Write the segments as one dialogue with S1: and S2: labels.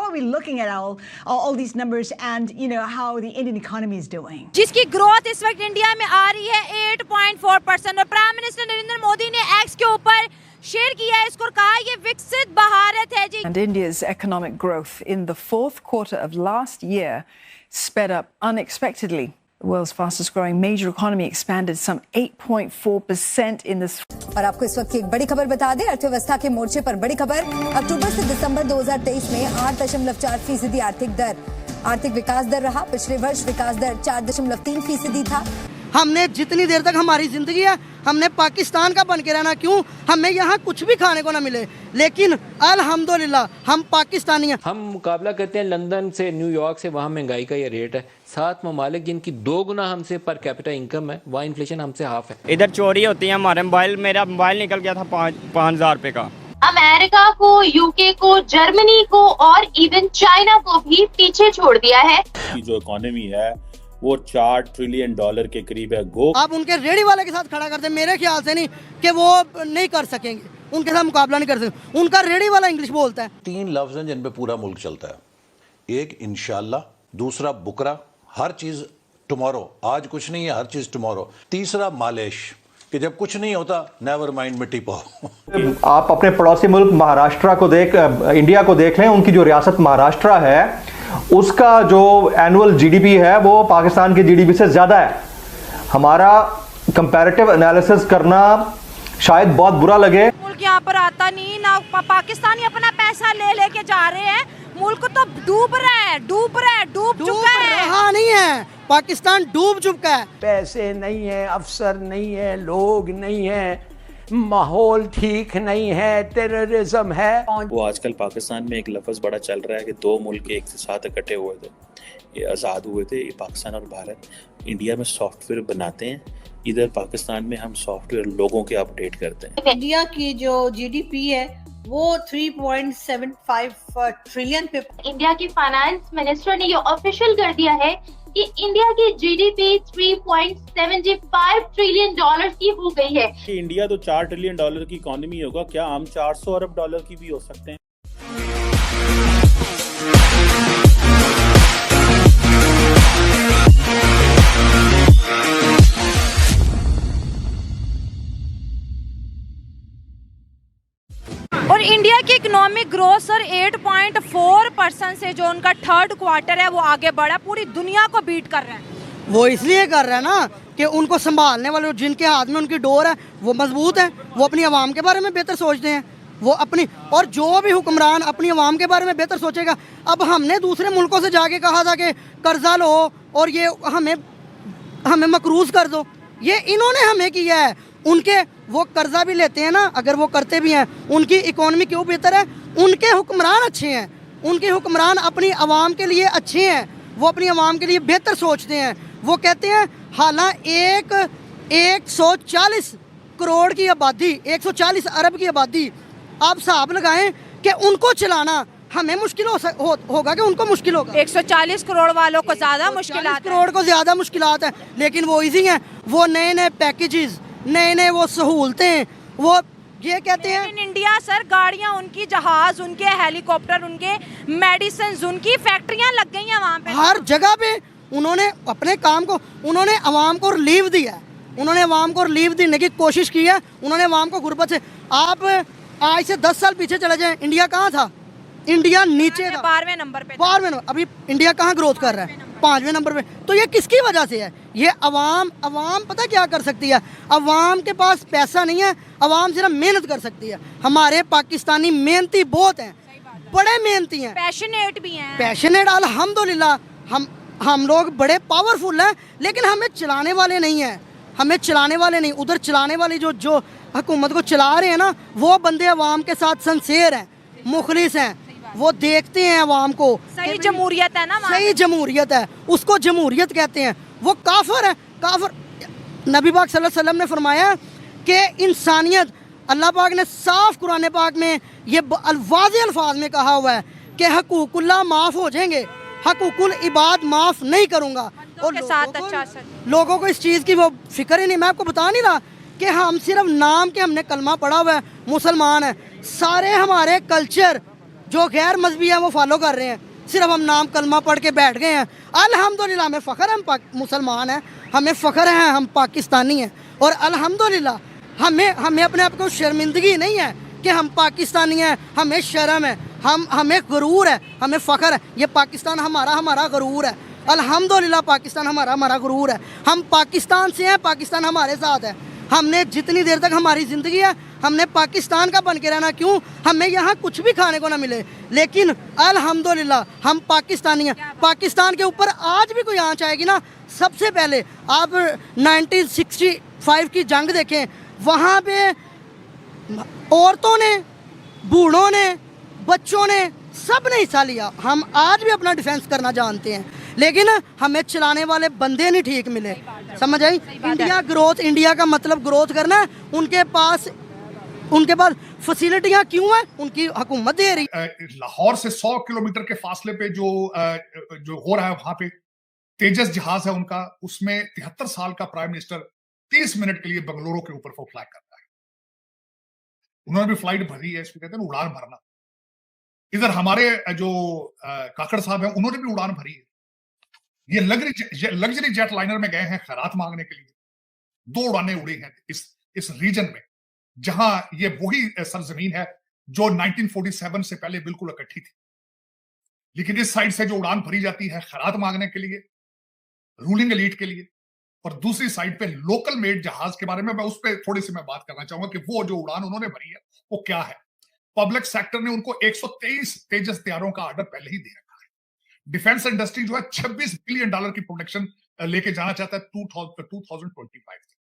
S1: are we looking at all these numbers and how the Indian economy is doing?
S2: जिसकी growth इस वक्त India में आ रही है 8.4% और प्राइम मिनिस्टर नरेंद्र मोदी ने एक्स के ऊपर शेयर किया है इसको, कहा ये विकसित भारत है जी।
S3: And India's economic growth in the fourth quarter of last year sped up unexpectedly. The world's fastest growing major economy expanded some 8.4% in this.
S4: और आपको इस वक्त की एक बड़ी खबर बता दें, अर्थव्यवस्था के मोर्चे पर बड़ी खबर। अक्टूबर से दिसंबर 2023 में 8.4% आर्थिक विकास दर रहा। पिछले वर्ष विकास दर 4.3% था।
S5: हमने जितनी देर तक हमारी जिंदगी है हमने पाकिस्तान का बन के रहना, क्यों हमें यहाँ कुछ भी खाने को ना मिले, लेकिन अल्हम्दुलिल्लाह हम पाकिस्तानी हैं।
S6: हम मुकाबला करते हैं लंदन से, न्यूयॉर्क से, वहाँ महंगाई का ये रेट है। 7 ममालिक जिनकी 2 गुना हमसे पर कैपिटा इनकम है, वहाँ इन्फ्लेशन हमसे हाफ है।
S7: इधर चोरी होती है हमारे मोबाइल, मेरा मोबाइल निकल गया था 5,000 रुपए का।
S8: अमेरिका को, यूके को, जर्मनी को और इवन चाइना को भी पीछे छोड़ दिया है।
S9: जो इकोनॉमी है वो $4 ट्रिलियन के करीब है।
S5: आप उनके रेडी वाले के साथ खड़ा करते, मेरे ख्याल से नहीं कि वो नहीं कर सकेंगे, उनके साथ मुकाबला नहीं कर सकते। उनका रेडी वाला इंग्लिश बोलता है।
S10: 3 लफ्ज हैं जिन पे पूरा मुल्क चलता है। एक इंशाल्लाह, दूसरा बुकरा, हर चीज टुमारो, आज कुछ नहीं है हर चीज टुमारो। तीसरा मालिश, कि जब कुछ नहीं होता नेवर माइंड मिट्टी पाओ।
S11: आप अपने पड़ोसी मुल्क महाराष्ट्र को इंडिया को देख लें, उनकी जो रियासत महाराष्ट्र है उसका जो एनुअल जीडीपी है वो पाकिस्तान के जीडीपी से ज्यादा है। हमारा कंपैरेटिव एनालिसिस करना शायद बहुत बुरा लगे।
S2: मुल्क यहाँ पर आता नहीं ना, पाकिस्तानी अपना पैसा ले लेके जा रहे हैं, मुल्क तो डूब चुका है।
S5: हाँ नहीं है, पाकिस्तान डूब चुका है।
S12: पैसे नहीं है, अफसर नहीं है, लोग नहीं है, माहौल ठीक नहीं है, टेररिज्म है।
S9: वो आजकल पाकिस्तान में एक लफ्ज़ बड़ा चल रहा है कि 2 मुल्क एक साथ इकट्ठे हुए थे, ये आज़ाद हुए थे, ये पाकिस्तान और भारत। इंडिया में सॉफ्टवेयर बनाते हैं, इधर पाकिस्तान में हम सॉफ्टवेयर लोगों के अपडेट करते हैं।
S13: इंडिया की जो जीडीपी है वो 3.75 ट्रिलियन पे।
S8: इंडिया की फाइनेंस मिनिस्टर ने ये ऑफिशियल कर दिया है कि इंडिया की जीडीपी 3.75 ट्रिलियन डॉलर की हो गई है।
S9: इंडिया तो $4 ट्रिलियन की इकोनॉमी होगा, क्या हम 400 अरब डॉलर की भी हो सकते हैं?
S2: और इंडिया की इकोनॉमिक ग्रोथ सर 8.4% से जो उनका थर्ड क्वार्टर है वो आगे बढ़ा, पूरी दुनिया को बीट कर रहे हैं।
S5: वो इसलिए कर रहे हैं ना कि उनको संभालने वाले जिनके हाथ में उनकी डोर है वो मजबूत है, वो अपनी आवाम के बारे में बेहतर सोचते हैं, वो अपनी, और जो भी हुक्मरान अपनी आवाम के बारे में बेहतर सोचेगा। अब हमने दूसरे मुल्कों से जाके कहा था कि कर्जा लो और ये हमें मकरूज कर दो, ये इन्होंने हमें किया है। उनके वो कर्जा भी लेते हैं ना, अगर वो करते भी हैं, उनकी इकोनॉमी क्यों बेहतर है? उनके हुक्मरान अच्छे हैं, उनके हुक्मरान अपनी आवाम के लिए अच्छे हैं, वो अपनी आवाम के लिए बेहतर सोचते हैं। वो कहते हैं हालांकि 140 करोड़ की आबादी, 140 अरब की आबादी, आप हिसाब लगाएं कि उनको चलाना हमें मुश्किल होगा कि उनको मुश्किल होगा।
S2: 140 करोड़ वालों को ज़्यादा मुश्किलात है,
S5: करोड़ को ज़्यादा मुश्किलात है, लेकिन वो इजी हैं। वो नए पैकेजेस, नए वो सहूलतें, वो ये कहते हैं।
S2: इन इंडिया सर गाड़ियाँ उनकी, जहाज उनके, हेलीकॉप्टर उनके, मेडिसिन उनकी, फैक्ट्रियाँ लग गई हैं वहाँ पे,
S5: हर जगह पे। उन्होंने अपने काम को, उन्होंने अवाम को रिलीफ दिया है, उन्होंने अवाम को रिलीफ देने की कोशिश की है, उन्होंने अवाम को गुर्बत से। आप आज से 10 साल पीछे चले जाएं, इंडिया कहाँ था? इंडिया नीचे था,
S2: 12वें नंबर पे।
S5: 12वें नंबर। अभी इंडिया कहाँ ग्रोथ कर रहा है? 5वें नंबर पे। तो ये किसकी वजह से है? ये अवाम पता क्या कर सकती है? अवाम के पास पैसा नहीं है, अवाम सिर्फ मेहनत कर सकती है। हमारे पाकिस्तानी मेहनती बहुत हैं, बड़े मेहनती हैं,
S2: पैशनेट भी हैं,
S5: पैशनेट। अल्हम्दुलिल्लाह हम लोग बड़े पावरफुल हैं, लेकिन हमें चलाने वाले नहीं हैं, हमें चलाने वाले नहीं। उधर चलाने वाले जो हुकूमत को चला रहे हैं ना, वो बंदे अवाम के साथ सिंसियर हैं, मुखलिस हैं, वो देखते हैं अवाम को।
S2: सही जमहूरियत है ना,
S5: सही जमहूरियत है, उसको जमहूरियत कहते हैं। वो काफिर है, काफिर। नबी पाक सल्लल्लाहु अलैहि वसल्लम ने फरमाया कि इंसानियत, अल्लाह पाक ने साफ कुरान पाक में ये वाज़ेह अल्फाज में कहा हुआ है कि हकूकुल्लाह माफ़ हो जाएंगे, हकूकुल इबाद माफ़ नहीं करूँगा। और लोगों को इस चीज़ की वो फिक्र ही नहीं। मैं आपको बता नहीं रहा कि हम सिर्फ नाम के हमने कलमा पढ़ा हुआ है, मुसलमान है। सारे हमारे कल्चर जो गैर मजहबी है वो फॉलो कर रहे हैं, सिर्फ हम नाम कलमा पढ़ के बैठ गए हैं। अल्हम्दुलिल्लाह हमें फ़ख्र है, हम मुसलमान हैं, हमें फ़ख्र है, हम पाकिस्तानी हैं। और अल्हम्दुलिल्लाह हमें अपने आप को शर्मिंदगी नहीं है कि हम पाकिस्तानी हैं, हमें शर्म है, हमें गुरूर है, हमें फ़ख्र है। ये पाकिस्तान हमारा गुरूर है। अल्हम्दुलिल्लाह पाकिस्तान हमारा गुरूर है। हम पाकिस्तान से हैं, पाकिस्तान हमारे साथ है। हमने जितनी देर तक हमारी ज़िंदगी है हमने पाकिस्तान का बन के रहना। क्यों? हमें यहाँ कुछ भी खाने को ना मिले, लेकिन अल्हम्दुलिल्लाह हम पाकिस्तानी हैं। पाकिस्तान के ऊपर आज भी कोई आँच आएगी ना, सबसे पहले आप 1965 की जंग देखें, वहाँ पे औरतों ने, बूढ़ों ने, बच्चों ने, सब ने हिस्सा लिया। हम आज भी अपना डिफेंस करना जानते हैं, लेकिन हमें चलाने वाले बंदे नहीं ठीक मिले। समझ आई? इंडिया का मतलब ग्रोथ करना है। उनके पास फैसिलिटियां क्यों है? उनकी हुकूमत दे रही।
S14: लाहौर से 100 किलोमीटर के फासले पे जो हो रहा है वहां पे तेजस जहाज है उनका, उसमें 73 साल का प्राइम मिनिस्टर 30 मिनट के लिए बंगलुरु के ऊपर फ्लाई करता है। उन्होंने भी फ्लाइट भरी है, इसको कहते हैं उड़ान भरना। इधर हमारे जो काकड़ साहब हैं उन्होंने भी उड़ान भरी है। ये लग्जरी जेट लाइनर में गए हैं खैरात मांगने के लिए। 2 उड़ानें उड़ी हैं इस रीजन में, जहां ये वही सरजमीन है जो 1947 से पहले बिल्कुल इकट्ठी थी। लेकिन इस साइड से जो उड़ान भरी जाती है खैरात मांगने के लिए, रूलिंग एलीट के लिए, और दूसरी साइड पे लोकल मेड जहाज के बारे में मैं उस पर थोड़ी सी मैं बात करना चाहूंगा कि वो जो उड़ान उन्होंने भरी है वो क्या है। पब्लिक सेक्टर ने उनको 123 तेजस तैयारों का ऑर्डर पहले ही दे रखा है। डिफेंस इंडस्ट्री जो है $26 बिलियन की प्रोडक्शन लेके जाना चाहता है 2025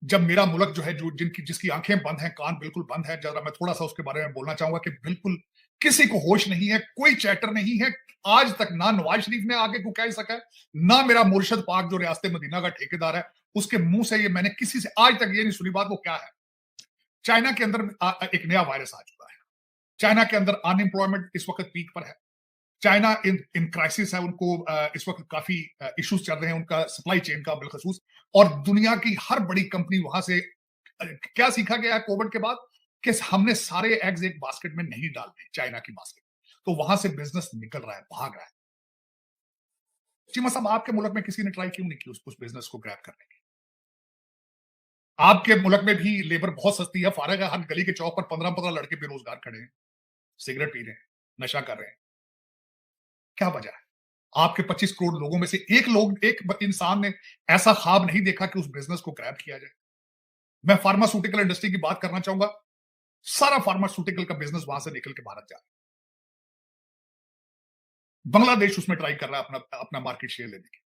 S14: जब मेरा मुल्क जो है जिसकी आंखें बंद हैं, कान बिल्कुल बंद है, जरा मैं थोड़ा सा उसके बारे में बोलना चाहूंगा कि बिल्कुल किसी को होश नहीं है, कोई चैटर नहीं है। आज तक ना नवाज शरीफ ने आगे को कह सका है, ना मेरा मुर्शद पाक जो रियासत मदीना का ठेकेदार है उसके मुंह से ये मैंने किसी से आज तक ये नहीं सुनी बात। वो क्या है? चाइना के अंदर एक नया वायरस आ चुका है। चाइना के अंदर अनएम्प्लॉयमेंट इस वक्त पीक पर है। चाइना इन क्राइसिस है, उनको इस वक्त काफी इश्यूज चल रहे हैं उनका सप्लाई चेन का बिलखसूस। और दुनिया की हर बड़ी कंपनी वहां से क्या सीखा गया है कोविड के बाद कि हमने सारे एग्स एक बास्केट में नहीं डालने, चाइना की बास्केट। तो वहां से बिजनेस निकल रहा है, भाग रहा है। चीमा साहब, आपके मुल्क में किसी ने ट्राई क्यों नहीं की उस बिजनेस को ग्रैब करने की? आपके मुल्क में भी लेबर बहुत सस्ती है, फारग है, हर गली के चौक पर 15-15 लड़के बेरोजगार खड़े हैं, सिगरेट पी रहे हैं, नशा कर रहे हैं। क्या वजह है? आपके 25 करोड़ लोगों में से एक इंसान ने ऐसा ख्वाब नहीं देखा कि उस बिजनेस को ग्रैब किया जाए। मैं फार्मास्यूटिकल इंडस्ट्री की बात करना चाहूंगा। सारा फार्मास्यूटिकल का बिजनेस वहां से निकल के भारत जा रहा है। बांग्लादेश उसमें ट्राई कर रहा है अपना मार्केट शेयर लेने की।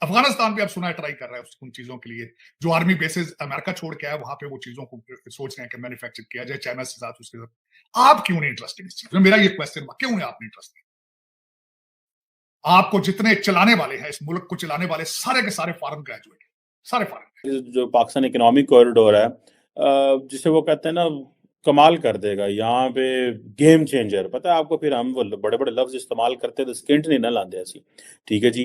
S14: अफगानिस्तान भी अब सुना है ट्राई कर रहा है उन चीजों के लिए जो आर्मी बेसिस अमेरिका छोड़ के आया, वहां पे वो चीजों को सोच रहे हैं कि मैन्युफैक्चर किया जाए चाइना के साथ। उसके साथ आप क्यों नहीं इंटरेस्टेड इस चीज में? मेरा ये क्वेश्चन, क्यों है आप नहीं इंटरेस्टेड? आपको जितने चलाने वाले हैं, इस मुल्क को चलाने वाले सारे के सारे फॉरेन ग्रेजुएट, सारे फॉरेन।
S9: जो पाकिस्तान इकोनॉमिक कॉरिडोर है, जिसे वो कहते हैं ना, कमाल कर देगा यहाँ पे, गेम चेंजर। पता है आपको, फिर हम वो बड़े बड़े लफ्ज इस्तेमाल करते हैं तो स्किंट नहीं ना लाते ऐसी, ठीक है जी।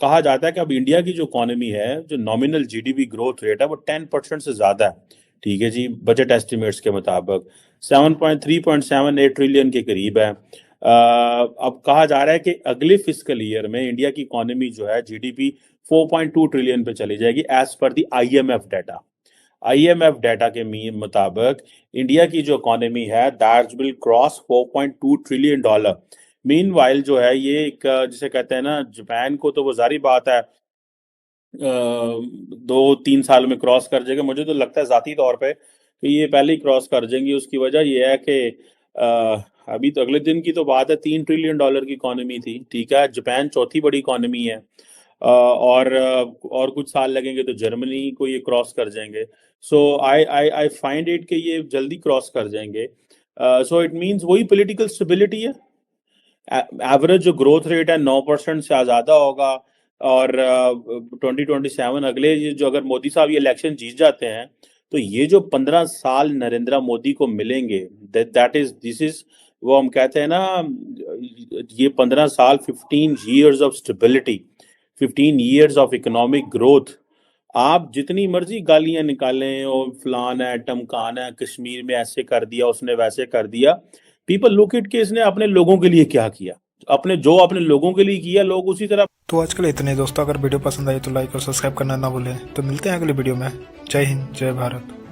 S9: कहा जाता है कि अब इंडिया की जो इकोनॉमी है, जो नॉमिनल जीडीपी ग्रोथ रेट है वो 10% से ज्यादा है, ठीक है जी। बजट एस्टिमेट्स के मुताबिक 3.78 ट्रिलियन के करीब है। अब कहा जा रहा है कि अगले फिस्कल ईयर में इंडिया की इकोनॉमी जो है जीडीपी 4.2 ट्रिलियन पे चली जाएगी as per the IMF data. IMF data के मुताबिक इंडिया की जो इकोनॉमी है that will cross $4.2 trillion. Meanwhile जो है ये एक, जिसे कहते हैं ना, जापान को तो वो जारी बात है 2-3 साल में क्रॉस कर जाएगा। मुझे तो लगता है जाती तौर पे कि ये पहले ही क्रॉस कर जाएंगी। उसकी वजह ये है कि अभी तो अगले दिन की तो बात है, $3 ट्रिलियन की इकोनॉमी थी, ठीक है। जापान चौथी बड़ी इकोनॉमी है, और कुछ साल लगेंगे तो जर्मनी को ये क्रॉस कर जाएंगे। सो आई फाइंड इट कि ये जल्दी क्रॉस कर जाएंगे। सो इट मींस वही पॉलिटिकल स्टेबिलिटी है। एवरेज जो ग्रोथ रेट है 9% से ज़्यादा होगा। और 2027 अगले जो, अगर मोदी साहब ये इलेक्शन जीत जाते हैं तो ये जो 15 साल नरेंद्र मोदी को मिलेंगे, दिस इज वो हम कहते हैं ना, ये 15 साल 15 years of stability, 15 years of economic growth, आप जितनी मर्जी गालियां निकालें और फलाना है टमकाना है, कश्मीर में ऐसे कर दिया, उसने वैसे कर दिया, पीपल लुक इट कि इसने अपने लोगों के लिए क्या किया, अपने लोगों के लिए किया, लोग उसी तरह।
S15: तो आज के लिए इतने दोस्तों, अगर वीडियो पसंद आई तो लाइक और सब्सक्राइब करना ना भूलें। तो मिलते हैं अगले वीडियो में। जय हिंद, जय भारत।